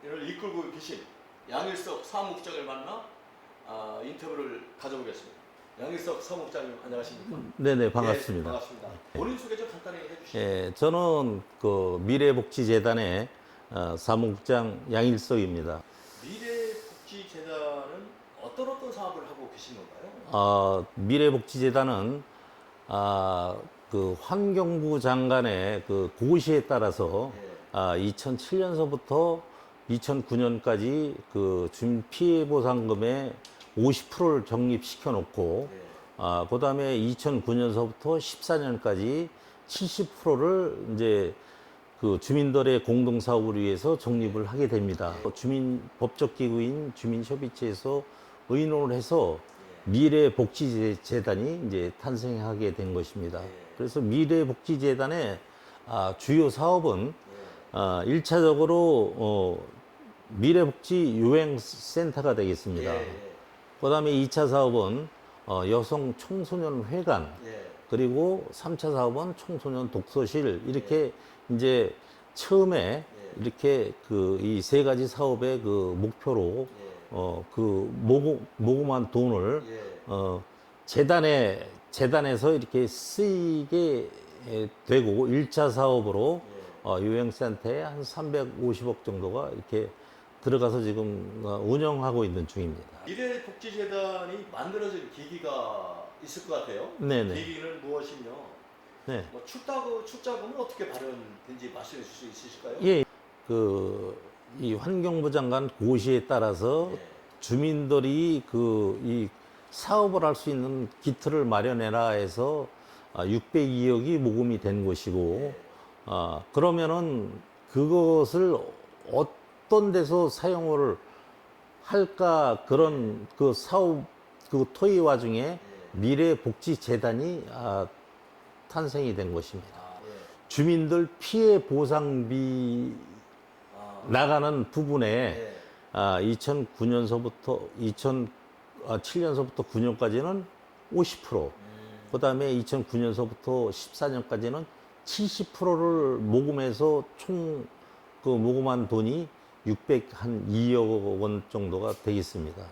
이를 이끌고 계신 양일석 사무국장을 만나 인터뷰를 가져보겠습니다. 양일석 사무국장님 안녕하십니까? 네네, 반갑습니다. 예, 반갑습니다. 본인 소개 좀 간단히 해주시죠. 예, 저는 그 미래복지재단의 사무국장 양일석입니다. 미래복지재단은 어떤 사업을 하고 계신 건가요? 미래복지재단은 그 환경부 장관의 그 고시에 따라서 예. 2007년서부터 2009년까지 그 주민 피해 보상금의 50%를 적립시켜 놓고 예. 그다음에 2009년서부터 14년까지 70%를 이제 그 주민들의 공동 사업을 위해서 적립을 하게 됩니다. 주민 법적 기구인 주민협의체에서 의논을 해서 미래복지재단이 이제 탄생하게 된 것입니다. 그래서 미래복지재단의 주요 사업은 일차적으로 미래복지 유행센터가 되겠습니다. 그다음에 2차 사업은 여성 청소년 회관, 그리고 3차 사업은 청소년 독서실, 이렇게 이제 처음에 이렇게 그 이 세 가지 사업의 그 목표로 그 모금한 돈을 재단에서 이렇게 쓰이게 되고 1차 사업으로 유행센터에 한 350억 정도가 이렇게 들어가서 지금 운영하고 있는 중입니다. 미래복지재단이 만들어진 계기가 있을 것 같아요. 네네. 계기는 무엇이며 네. 뭐 출자금은 어떻게 마련된지 말씀해 주실 수 있으실까요? 예. 이 환경부 장관 고시에 따라서 주민들이 이 사업을 할 수 있는 기틀을 마련해라 해서 602억이 모금이 된 것이고, 그러면은 그것을 어떤 데서 사용을 할까, 그런 그 사업 그 토의 와중에 미래복지재단이 탄생이 된 것입니다. 주민들 피해 보상비 나가는 부분에 2009년서부터 2007년서부터 9년까지는 50%, 그다음에 2009년서부터 14년까지는 70%를 모금해서 총 그 모금한 돈이 602억 원 정도가 되겠습니다.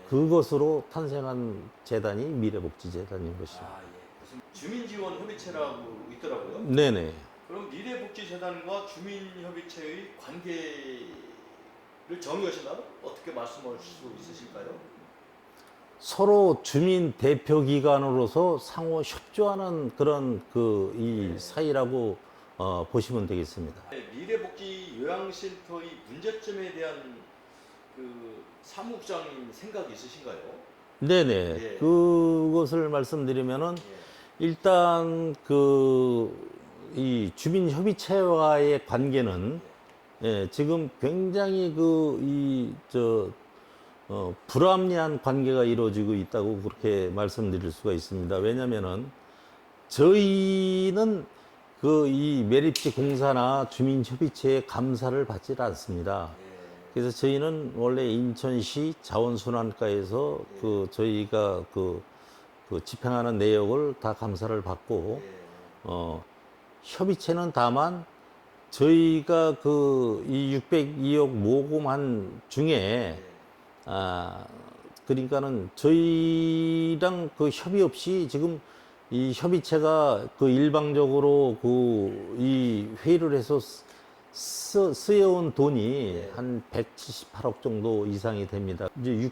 그것으로 탄생한 재단이 미래복지재단인 것입니다. 무슨 주민지원협의체라고 있더라고요. 네네. 그럼 미래복지재단과 주민협의체의 관계를 정의하신다면 어떻게 말씀하실 수 있으실까요? 서로 주민 대표 기관으로서 상호 협조하는 그런 이 사이라고 보시면 되겠습니다. 미래복지 요양센터의 문제점에 대한 그 사무국장님 생각이 있으신가요? 네네. 그것을 말씀드리면은 일단 이 주민협의체와의 관계는 지금 굉장히 불합리한 관계가 이루어지고 있다고 그렇게 말씀드릴 수가 있습니다. 왜냐면은 저희는 이 매립지 공사나 주민협의체의 감사를 받지 않습니다. 그래서 저희는 원래 인천시 자원순환과에서 저희가 집행하는 내역을 다 감사를 받고, 협의체는 다만 저희가 이 602억 모금한 중에, 그러니까는 저희랑 협의 없이 지금 이 협의체가 일방적으로 이 회의를 해서 쓰여온 돈이 한 178억 정도 이상이 됩니다. 이제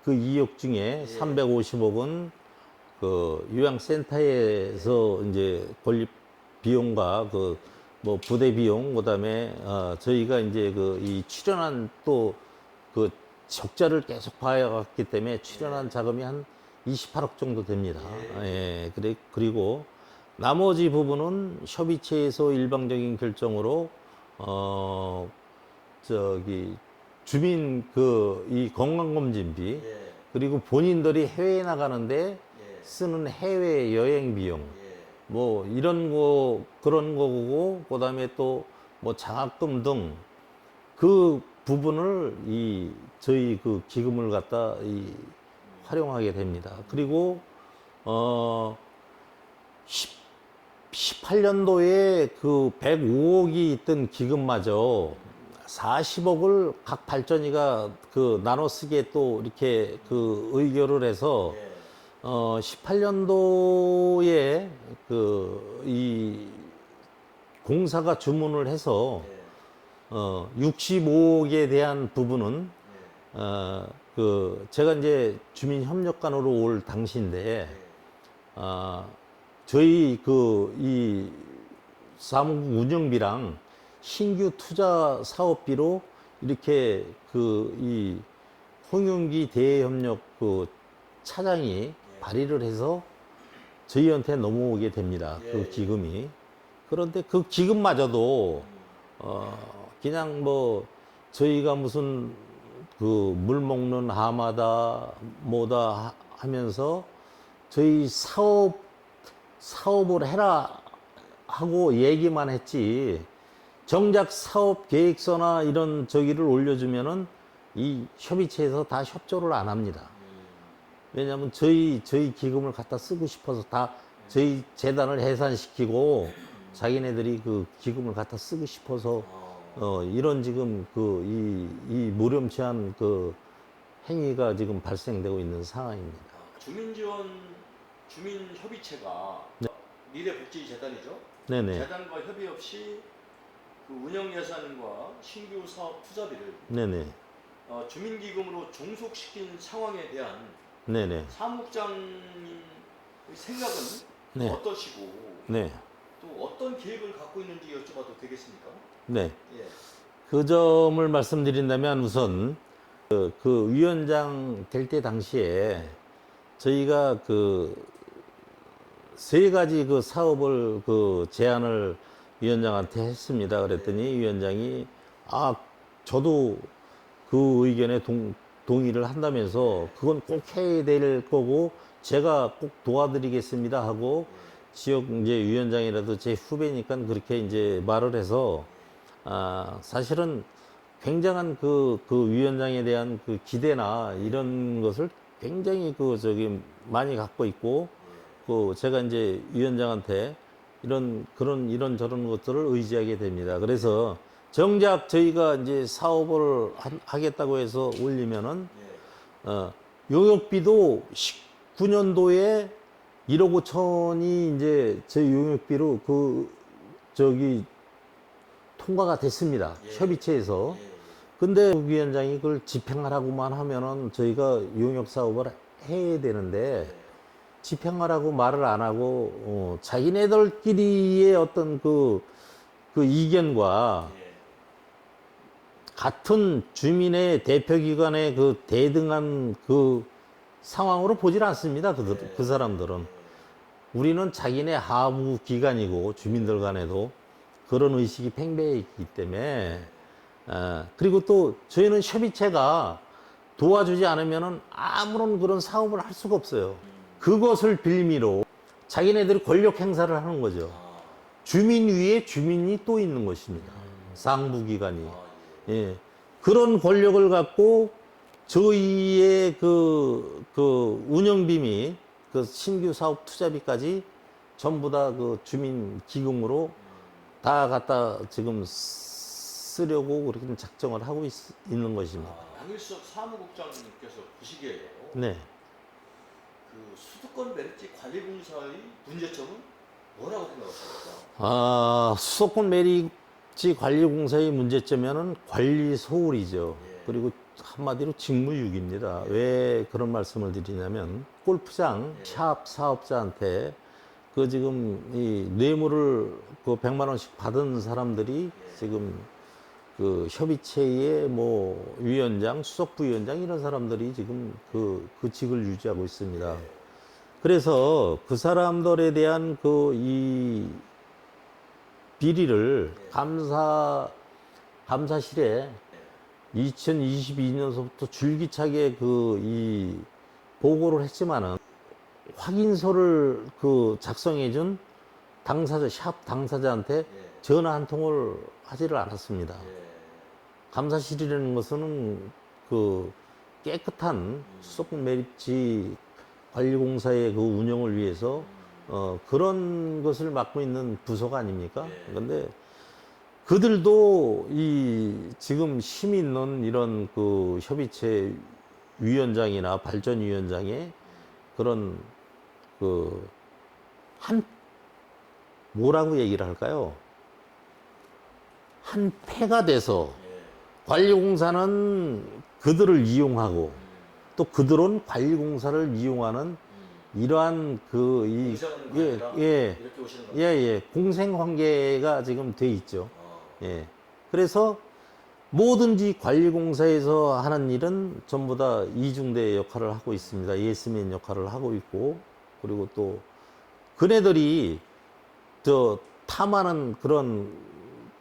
602억 중에 350억은 요양센터에서 이제 건립 비용과 뭐 부대 비용, 그다음에 저희가 이제 이 출연한 또 적자를 계속 봐왔기 때문에 출연한 자금이 한 28억 정도 됩니다. 그리고 나머지 부분은 협의체에서 일방적인 결정으로 주민 이 건강검진비, 그리고 본인들이 해외에 나가는데 쓰는 해외 여행 비용, 뭐 이런 그런 거고, 그다음에 또 뭐 장학금 등 그 부분을 저희 기금을 갖다 활용하게 됩니다. 그리고 18년도에 105억이 있던 기금마저 40억을 각 발전이가 그 나눠 쓰게 또 이렇게 그 의결을 해서 예. 18년도에 그 이 공사가 주문을 해서 예. 65억에 대한 부분은 예. 그 제가 이제 주민협력관으로 올 당시인데 저희 그 이 사무국 운영비랑 신규 투자 사업비로 이렇게 그 이 홍윤기 대협력 그 차장이 발의를 해서 저희한테 넘어오게 됩니다. 예, 그 예. 기금이. 그런데 그 기금마저도 그냥 뭐 저희가 무슨 그 물 먹는 하마다 뭐다 하면서 저희 사업을 해라 하고 얘기만 했지 정작 사업 계획서나 이런 저기를 올려주면은 이 협의체에서 다 협조를 안 합니다. 왜냐하면 저희 기금을 갖다 쓰고 싶어서 다 저희 재단을 해산시키고 자기네들이 그 기금을 갖다 쓰고 싶어서 이런 지금 그 이 무렴치한 그 행위가 지금 발생되고 있는 상황입니다. 주민협의체가 미래복지재단이죠. 네네. 재단과 협의 없이 그 운영 예산과 신규 사업 투자비를 네네. 주민기금으로 종속시킨 상황에 대한 네네. 사무국장님 생각은 네. 어떠시고 네. 또 어떤 계획을 갖고 있는지 여쭤봐도 되겠습니까? 네. 예. 그 점을 말씀드린다면 우선 그 위원장 될 때 당시에 저희가 그 세 가지 그 사업을 그 제안을 위원장한테 했습니다. 그랬더니 위원장이 저도 그 의견에 동의를 한다면서 그건 꼭 해야 될 거고 제가 꼭 도와드리겠습니다 하고 지역 이제 위원장이라도 제 후배니까 그렇게 이제 말을 해서 사실은 굉장한 그 위원장에 대한 그 기대나 이런 것을 굉장히 많이 갖고 있고 제가 이제 위원장한테 이런저런 것들을 의지하게 됩니다. 그래서 정작 저희가 이제 사업을 하겠다고 해서 올리면은 용역비도 19년도에 1억 5천이 이제 제 용역비로 통과가 됐습니다. 협의체에서. 근데 위원장이 그걸 집행하라고만 하면은 저희가 용역 사업을 해야 되는데 집행하라고 말을 안 하고 자기네들끼리의 어떤 그 이견과 같은 주민의 대표기관의 그 대등한 그 상황으로 보질 않습니다. 그 사람들은. 우리는 자기네 하부 기관이고 주민들 간에도 그런 의식이 팽배해 있기 때문에 그리고 또 저희는 협의체가 도와주지 않으면은 아무런 그런 사업을 할 수가 없어요. 그것을 빌미로 자기네들이 권력 행사를 하는 거죠. 주민 위에 주민이 또 있는 것입니다. 상부기관이. 예. 그런 권력을 갖고 저희의 그 운영비 및 그 신규 사업 투자비까지 전부 다 그 주민 기금으로 다 갖다 지금 쓰려고 그렇게 작정을 하고 있는 것입니다. 양일석 사무국장님께서 보시기에요. 네. 그 수도권 메리지 관리공사의 문제점은 뭐라고 생각하십니까? 수도권 메리지 관리공사의 문제점에는 관리 소홀이죠. 그리고 한마디로 직무유기입니다. 왜 그런 말씀을 드리냐면 골프장 샵 사업자한테 그 지금 이 뇌물을 그 100만 원씩 받은 사람들이 지금 그 협의체의 뭐 위원장, 수석부위원장 이런 사람들이 지금 그 직을 유지하고 있습니다. 그래서 그 사람들에 대한 이 비리를 감사실에 2022년서부터 줄기차게 이 보고를 했지만은 확인서를 작성해준 샵 당사자한테 전화 한 통을 하지를 않았습니다. 감사실이라는 것은 깨끗한 수도권 매립지 관리공사의 운영을 위해서 그런 것을 맡고 있는 부서가 아닙니까? 그런데 그들도 지금 힘 있는 이런 그 협의체 위원장이나 발전위원장의 그런 그 한 뭐라고 얘기를 할까요? 한 패가 돼서 예. 관리공사는 그들을 이용하고 또 그들은 관리공사를 이용하는 이러한 그 공생하는 예, 관계다? 예, 이렇게 보시는 예, 거예요? 예, 공생 관계가 지금 돼 있죠. 어. 예. 그래서 뭐든지 관리공사에서 하는 일은 전부 다 이중대 역할을 하고 있습니다. 예스맨 역할을 하고 있고, 그리고 또 그네들이 저 탐하는 그런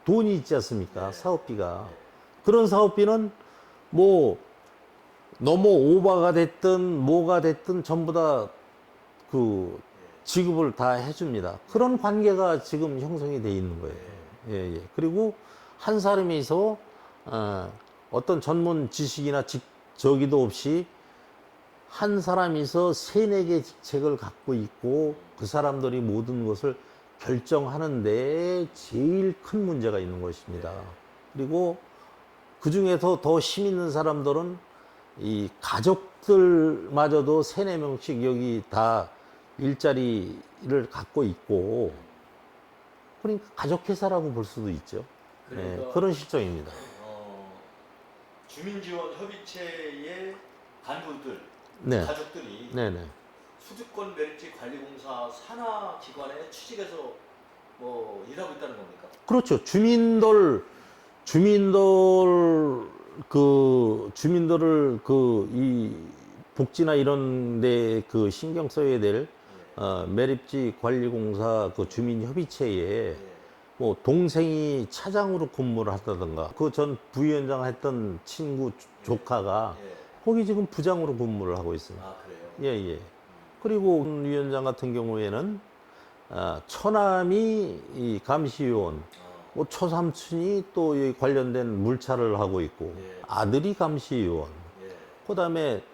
돈이 있지 않습니까? 사업비가. 그런 사업비는 뭐 너무 오버가 됐든 뭐가 됐든 전부 다 그 지급을 다 해줍니다. 그런 관계가 지금 형성이 돼 있는 거예요. 예, 예. 그리고 한 사람이서 어떤 전문 지식이나 저기도 없이 한 사람이서 세네 개 직책을 갖고 있고 그 사람들이 모든 것을 결정하는데 제일 큰 문제가 있는 것입니다. 그리고 그 중에서 더 힘 있는 사람들은 이 가족들마저도 세네 명씩 여기 다 일자리를 갖고 있고, 그러니까 가족회사라고 볼 수도 있죠. 그러니까 예, 그런 실정입니다. 주민지원협의체의 간부들, 네, 가족들이 네네. 수도권 메리트 관리공사 산하 기관에 취직해서 뭐 일하고 있다는 겁니까? 그렇죠. 주민들을 그 이 복지나 이런 데 그 신경 써야 될 매립지 관리공사 그 주민협의체에 예. 뭐 동생이 차장으로 근무를 한다든가 그 전 부위원장 했던 친구 조카가 예. 거기 지금 부장으로 근무를 하고 있습니다. 아 그래요? 예, 예. 그리고 위원장 같은 경우에는 처남이 이 감시위원, 뭐 초삼촌이 또 이 관련된 물차를 하고 있고 예. 아들이 감시위원, 예. 그다음에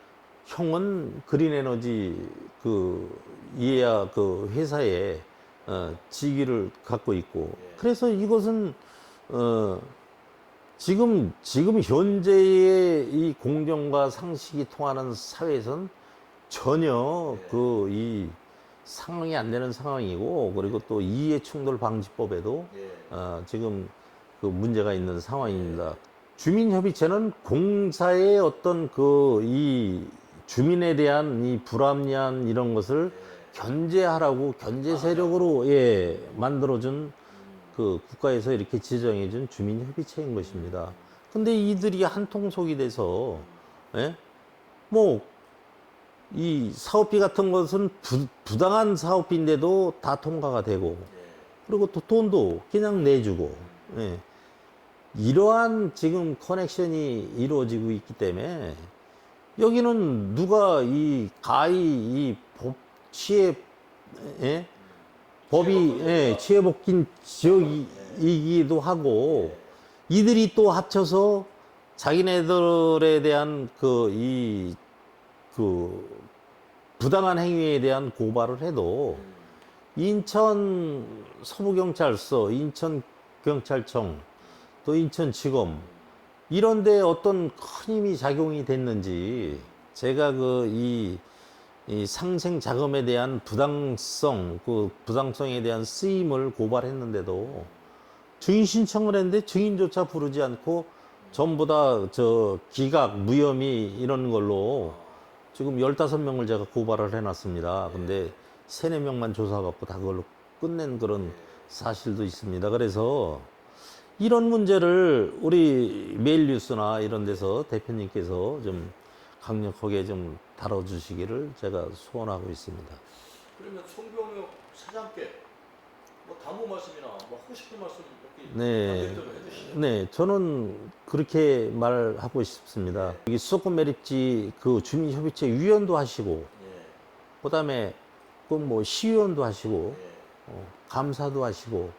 형은 그린에너지 그 이해야 그 회사에 직위를 갖고 있고 예. 그래서 이것은 지금 현재의 이 공정과 상식이 통하는 사회에선 전혀 예. 그 이 상황이 안 되는 상황이고 그리고 또 이해충돌 방지법에도 예. 지금 그 문제가 있는 상황입니다. 주민협의체는 공사의 어떤 그 이 주민에 대한 이 불합리한 이런 것을 견제하라고 견제 세력으로 예 만들어준 그 국가에서 이렇게 지정해준 주민협의체인 것입니다. 근데 이들이 한통속이 돼서 예? 뭐 이 사업비 같은 것은 부당한 사업비인데도 다 통과가 되고 그리고 또 돈도 그냥 내주고 예. 이러한 지금 커넥션이 이루어지고 있기 때문에 여기는 누가 이 가히 이 취해 예? 법이 예, 취해복긴 지역이기도 하고 이들이 또 합쳐서 자기네들에 대한 그 부당한 행위에 대한 고발을 해도 인천 서부경찰서, 인천경찰청, 또 인천지검 이런데 어떤 큰 힘이 작용이 됐는지 제가 이 상생 자금에 대한 부당성, 그 부당성에 대한 쓰임을 고발했는데도 증인 신청을 했는데 증인조차 부르지 않고 전부 다 저 기각, 무혐의 이런 걸로 지금 15명을 제가 고발을 해놨습니다. 근데 3, 4명만 조사받고 다 그걸로 끝낸 그런 사실도 있습니다. 그래서 이런 문제를 우리 메일뉴스나 이런 데서 대표님께서 좀 강력하게 좀 다뤄주시기를 제가 소원하고 있습니다. 그러면 송병혁 사장께 뭐 당부 말씀이나 뭐 하고 싶은 말씀 이렇게 네, 해주시죠. 네, 저는 그렇게 말하고 싶습니다. 여기 수도권 매립지 그 주민협의체 위원도 하시고, 예. 그다음에 그 뭐 시의원도 하시고, 예. 감사도 하시고,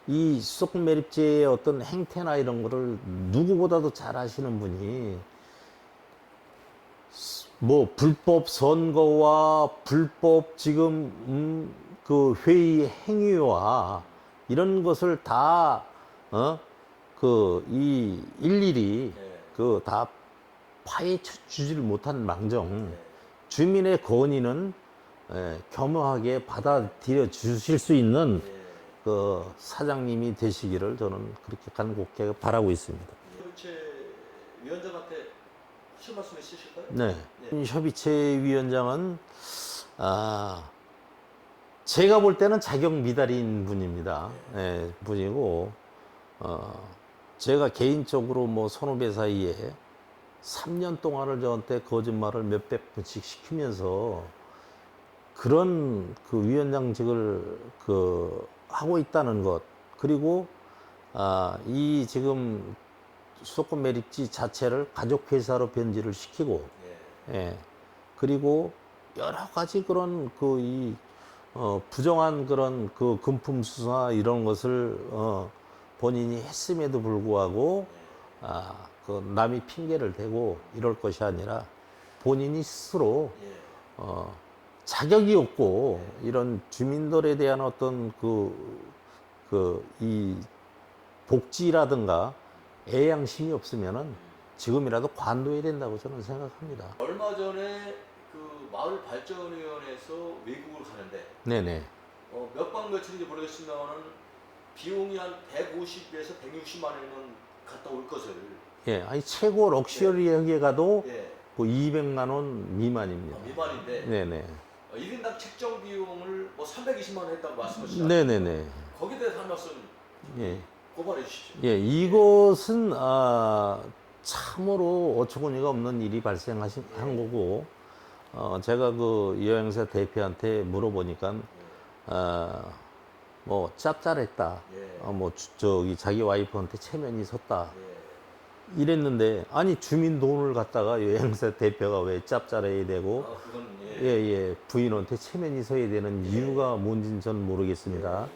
이 수도권 매립지의 어떤 행태나 이런 거를 누구보다도 잘 아시는 분이 뭐 불법 선거와 불법 지금 그 회의 행위와 이런 것을 다 그 이 일일이 예. 그 다 파헤쳐주지를 못한 망정 예. 주민의 건의는 겸허하게 받아들여 주실 수 있는 예. 그 사장님이 되시기를 저는 그렇게 간곡하게 바라고 있습니다. 협의체 위원장한테 하실 말씀 있으실까요? 네. 네. 협의체 위원장은 제가 볼 때는 자격 미달인 분입니다. 분이고 제가 개인적으로 뭐 선후배 사이에 3년 동안을 저한테 거짓말을 몇백 번씩 시키면서 그런 그 위원장직을 그 하고 있다는 것, 그리고 이 지금 수도권 매립지 자체를 가족회사로 변질을 시키고, 그리고 여러 가지 그런 부정한 그런 그 금품 수사 이런 것을 본인이 했음에도 불구하고 그 남이 핑계를 대고 이럴 것이 아니라 본인이 스스로 자격이 없고 이런 주민들에 대한 어떤 이 복지라든가 애양심이 없으면은 지금이라도 관둬야 된다고 저는 생각합니다. 얼마 전에 그 마을 발전위원회에서 외국을 가는데 네네. 몇 박 며칠인지 모르겠습니다만은 비용이 한 150에서 160만 원이면 갔다 올 것을. 예, 아니 최고 럭셔리하게 가도 예. 그 200만 원 미만입니다. 미만인데 네네. 1인당 책정 비용을 뭐 320만 원 했다고 말씀하시잖아요. 네네네. 거기에 대해서 한 말씀 예. 고발해 주시죠. 예, 이것은 참으로 어처구니가 없는 일이 발생한 거고, 제가 그 여행사 대표한테 물어보니까 뭐 짭짤했다. 뭐 저기 자기 와이프한테 체면이 섰다. 이랬는데 아니 주민 돈을 갖다가 여행사 대표가 왜 짭짤해야 되고 그건 예, 부인한테 체면이 서야 되는 이유가 뭔지는 전 모르겠습니다.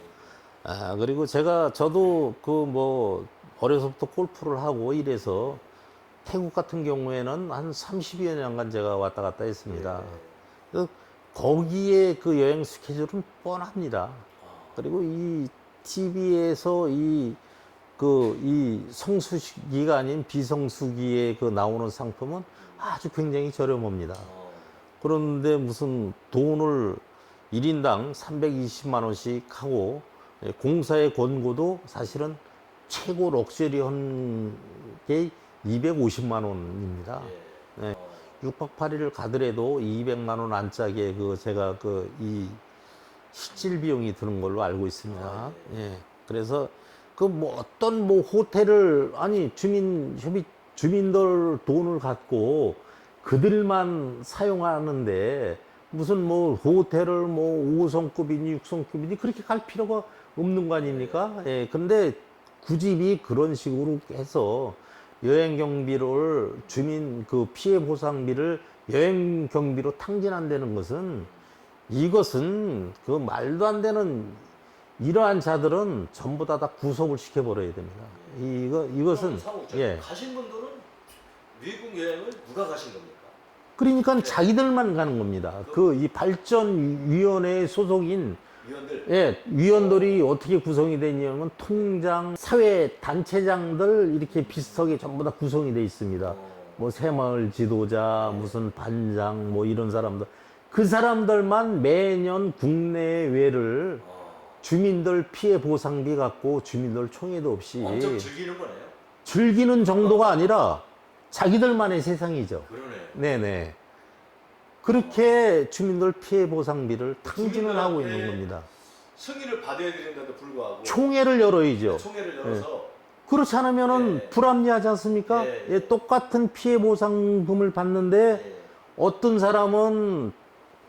그리고 저도 그 뭐 어려서부터 골프를 하고 이래서 태국 같은 경우에는 한 30여 년간 제가 왔다 갔다 했습니다. 그래서 거기에 그 여행 스케줄은 뻔합니다. 그리고 이 TV에서 이 성수기가 아닌 비성수기에 그 나오는 상품은 아주 굉장히 저렴합니다. 그런데 무슨 돈을 1인당 320만 원씩 하고 공사의 권고도 사실은 최고 럭셔리한 게 250만 원입니다. 6박 8일을 가더라도 200만 원 안짝에 제가 이 실질 비용이 드는 걸로 알고 있습니다. 그래서 뭐 어떤 뭐 호텔을 아니 주민들 돈을 갖고 그들만 사용하는데 무슨 뭐 호텔을 뭐 5성급이니 6성급이니 그렇게 갈 필요가 없는 거 아닙니까? 근데 굳이 그런 식으로 해서 여행 경비를 주민 피해 보상비를 여행 경비로 탕진한다는 것은 이것은 말도 안 되는 이러한 자들은 전부 다 구속을 시켜버려야 됩니다. 이것은 가신 분들은 미국 여행을 누가 가신 겁니까? 그러니까 자기들만 가는 겁니다. 이 발전위원회 소속인 위원들이 어떻게 구성이 되냐면 통장, 사회 단체장들 이렇게 비슷하게 전부 다 구성이 돼 있습니다. 뭐 새마을 지도자, 무슨 반장, 뭐 이런 사람들. 그 사람들만 매년 국내외를 주민들 피해 보상비 갖고 주민들 총회도 없이 엄청 즐기는 거네요. 즐기는 정도가 아니라 자기들만의 세상이죠. 그러네. 네네. 그렇게 주민들 피해 보상비를 탕진을 하고 있는 겁니다. 승인을 받아야 되는데도 불구하고 총회를 열어야죠. 총회를 열어서 그렇지 않으면은 불합리하지 않습니까? 똑같은 피해 보상금을 받는데 어떤 사람은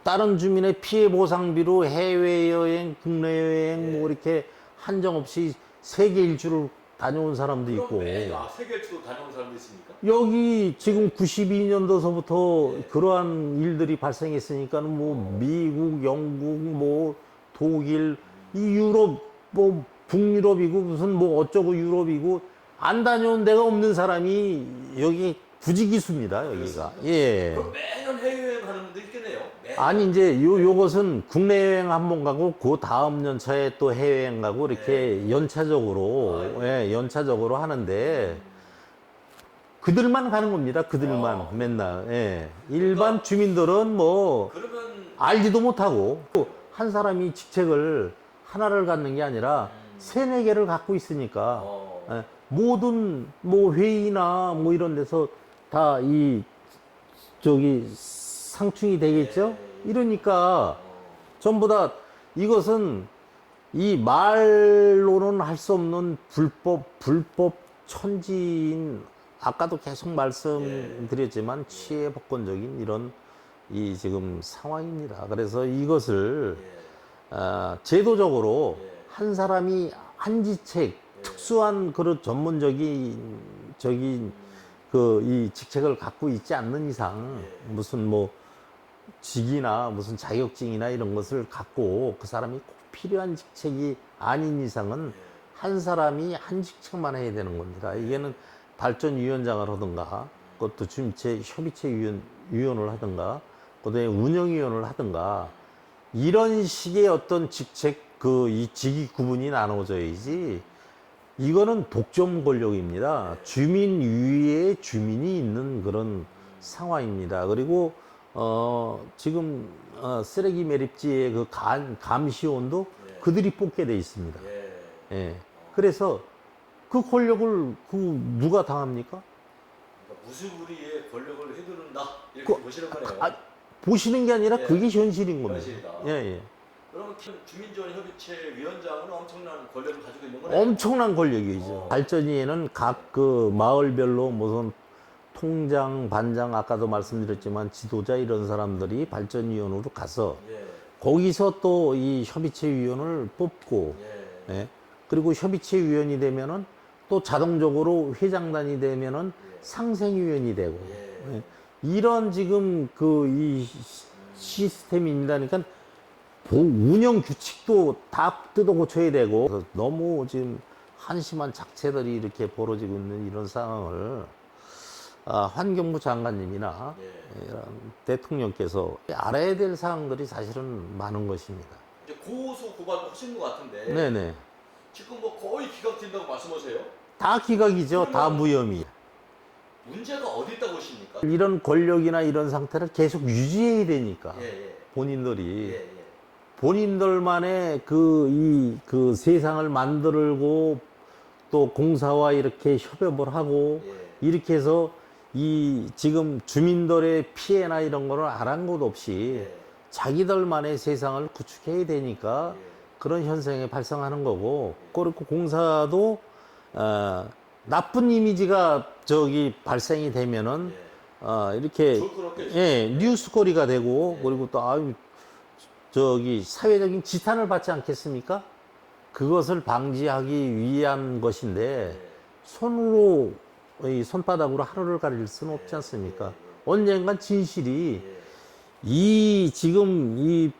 다른 주민의 피해 보상비로 해외여행, 국내여행 뭐 이렇게 한정 없이 세계 일주를 다녀온 사람도 있고. 세계 일주도 다녀온 사람도 있습니까? 여기 지금 92년도서부터 그러한 일들이 발생했으니까 뭐 미국, 영국, 뭐 독일, 이 유럽, 뭐 북유럽이고 무슨 뭐 어쩌고 유럽이고 안 다녀온 데가 없는 사람이 여기 부지기수입니다, 여기가. 그럼 매년 해외여행 가는 분들 있겠네요. 아니 이제 요것은 국내 여행 한 번 가고 그 다음 연차에 또 해외여행 가고 이렇게 연차적으로 연차적으로 하는데 그들만 가는 겁니다. 그들만 맨날. 일반 주민들은 뭐 그러면 알지도 못하고 한 사람이 직책을 하나를 갖는 게 아니라 세네 개를 갖고 있으니까 모든 뭐 회의나 뭐 이런 데서 다 이 저기 상충이 되겠죠? 이러니까 전부 다 이것은 이 말로는 할 수 없는 불법 천지인 아까도 계속 말씀드렸지만 치외복권적인 이런 이 지금 상황입니다. 그래서 이것을 제도적으로 한 사람이 한 지책 특수한 그런 전문적인 그 이 직책을 갖고 있지 않는 이상 무슨 뭐 직이나 무슨 자격증이나 이런 것을 갖고 그 사람이 꼭 필요한 직책이 아닌 이상은 한 사람이 한 직책만 해야 되는 겁니다. 이게는 발전위원장을 하든가 그것도 주민체 협의체 위원을 하든가 그다음에 운영위원을 하든가 이런 식의 어떤 직책 그 이 직위 구분이 나눠져야지 이거는 독점 권력입니다. 주민 위에 주민이 있는 그런 상황입니다. 그리고 지금 쓰레기 매립지의 그 감시원도 그들이 뽑게 돼 있습니다. 그래서 그 권력을 누가 당합니까? 그러니까 무수부리의 권력을 휘두른다 이렇게 보시는 거네요. 보시는 게 아니라 그게 현실인 겁니다. 현실이다. 그러면 주민지원협의체 위원장은 엄청난 권력을 가지고 있는 거네요. 엄청난 권력이죠. 발전위에는 각 그 마을별로 무슨 통장, 반장 아까도 말씀드렸지만 지도자 이런 사람들이 발전위원으로 가서 거기서 또 이 협의체 위원을 뽑고 그리고 협의체 위원이 되면은 또 자동적으로 회장단이 되면은 상생위원이 되고 이런 지금 그 이 시스템입니다. 그러니까 운영 규칙도 다 뜯어 고쳐야 되고 그래서 너무 지금 한심한 작체들이 이렇게 벌어지고 있는 이런 상황을 환경부 장관님이나 이런 대통령께서 알아야 될 사항들이 사실은 많은 것입니다. 이제 고소 고발도 하신 것 같은데 네네. 지금 뭐 거의 기각된다고 말씀하세요? 다 기각이죠. 다 무혐의. 문제가 어디 있다고 보십니까? 이런 권력이나 이런 상태를 계속 유지해야 되니까 본인들이 본인들만의 그 세상을 만들고 또 공사와 이렇게 협업을 하고 이렇게 해서 이 지금 주민들의 피해나 이런 거를 아랑곳 없이 자기들만의 세상을 구축해야 되니까 그런 현상이 발생하는 거고 그리고 공사도 나쁜 이미지가 저기 발생이 되면은 이렇게 뉴스거리가 되고 그리고 또 아유 저기 사회적인 지탄을 받지 않겠습니까? 그것을 방지하기 위한 것인데 손으로 이 손바닥으로 하루를 가릴 수는 없지 않습니까? 언젠간 진실이 이 지금 이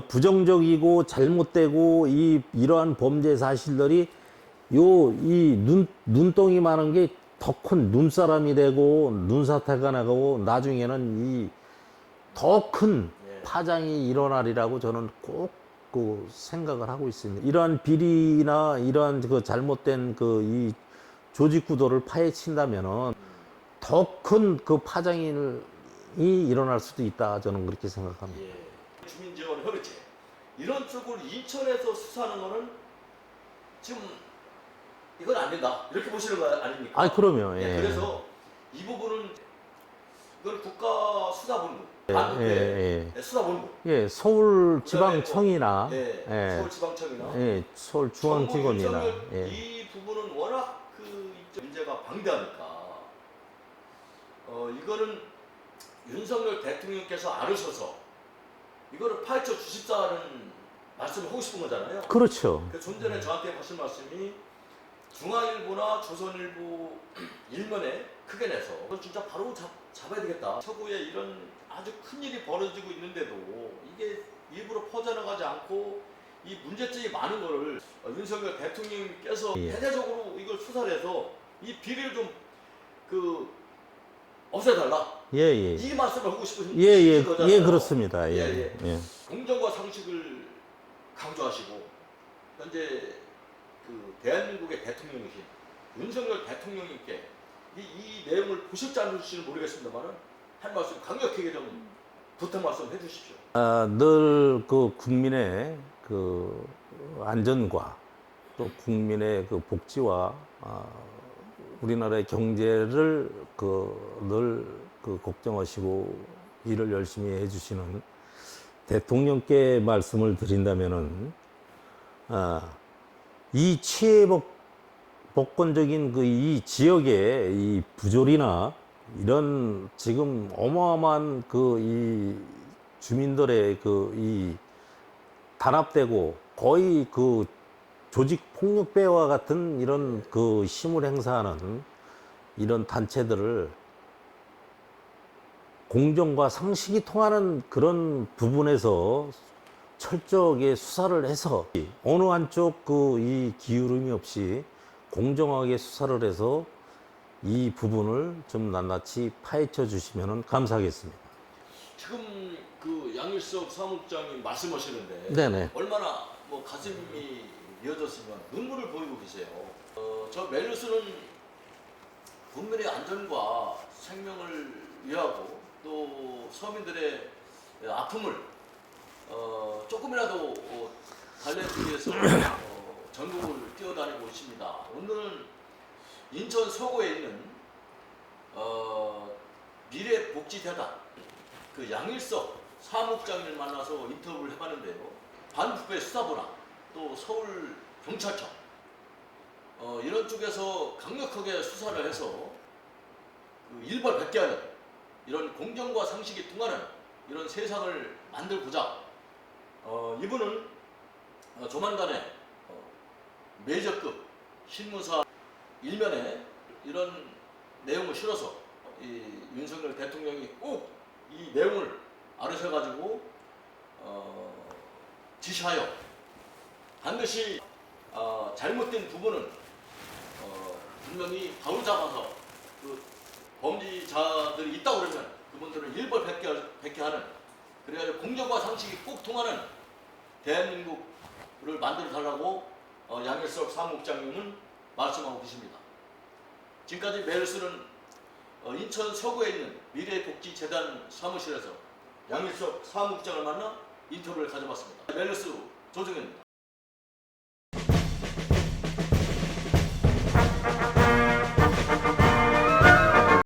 부정적이고 잘못되고 이러한 범죄 사실들이 이 눈덩이 많은 게 더 큰 눈사람이 되고 눈사태가 나고 나중에는 이 더 큰 파장이 일어나리라고 저는 꼭 그 생각을 하고 있습니다. 이러한 비리나 이러한 그 잘못된 그 이 조직 구도를 파헤친다면은 더 큰 그 파장이 일어날 수도 있다. 저는 그렇게 생각합니다. 주민지원협의체 이런 쪽을 인천에서 수사하는 거는 지금 이건 안 된다 이렇게 보시는 거 아닙니까? 아, 그러면 그래서 이 부분은 이건 국가수사본부 수사본부 서울지방청이나 서울지방청이나 서울중앙지검이나 이 부분은 워낙 그 문제가 방대하니까 이거는 윤석열 대통령께서 알으셔서 이거를 파헤쳐 주십사는 말씀을 하고 싶은 거잖아요. 그렇죠. 좀 전에 저한테 하신 말씀이 중앙일보나 조선일보 일면에 크게 내서 이거 진짜 바로 잡아야 되겠다. 서구에 이런 아주 큰 일이 벌어지고 있는데도 이게 일부러 퍼져나가지 않고 이 문제점이 많은 거를 윤석열 대통령께서 대대적으로 이걸 수사를 해서 이 비리를 좀 없애달라 예, 예. 이 말씀을 하고 싶으신 예, 예, 거잖아요. 예, 그렇습니다. 예, 예, 예. 공정과 상식을 강조하시고 현재 그 대한민국의 대통령이신 윤석열 대통령님께 이 내용을 보실지 않으실지 모르겠습니다만은 한 말씀 강력하게 좀 부탁 말씀 해주십시오. 늘 그 국민의 그 안전과 또 국민의 그 복지와 우리나라의 경제를 늘 걱정하시고 일을 열심히 해주시는 대통령께 말씀을 드린다면은 이 복권적인 그 이 지역의 이 부조리나 이런 지금 어마어마한 그 이 주민들의 그 이 단합되고 거의 그 조직 폭력배와 같은 이런 그 힘을 행사하는 이런 단체들을 공정과 상식이 통하는 그런 부분에서 철저하게 수사를 해서 어느 한쪽 그 이 기울음이 없이 공정하게 수사를 해서 이 부분을 좀 낱낱이 파헤쳐 주시면 감사하겠습니다. 지금 그 양일석 사무국장님 말씀하시는데 네네. 얼마나 뭐 가슴이 미어졌으면 눈물을 보이고 계세요. 저 멜루스는 국민의 안전과 생명을 위하고 또 서민들의 아픔을 조금이라도 달래기 위해서 전국을 뛰어다니고 있습니다. 오늘은 인천 서구에 있는 미래복지재단 그 양일석 사무국장을 만나서 인터뷰를 해봤는데요. 반부패 수사부나 또 서울 경찰청 이런 쪽에서 강력하게 수사를 해서 그 일벌백계하는 이런 공정과 상식이 통하는 이런 세상을 만들고자 이분은 조만간에 메이저급 신문사 일면에 이런 내용을 실어서 이 윤석열 대통령이 꼭 이 내용을 알으셔가지고 지시하여 반드시 잘못된 부분은 분명히 바로잡아서 그 범죄자들이 있다고 그러면 그분들은 일벌백계하는 그래야 공정과 상식이 꼭 통하는 대한민국을 만들어 달라고 양일석 사무국장님은 말씀하고 계십니다. 지금까지 멜루스는 인천 서구에 있는 미래복지재단 사무실에서 양일석 사무국장을 만나 인터뷰를 가져봤습니다. 멜루스 조정현입니다.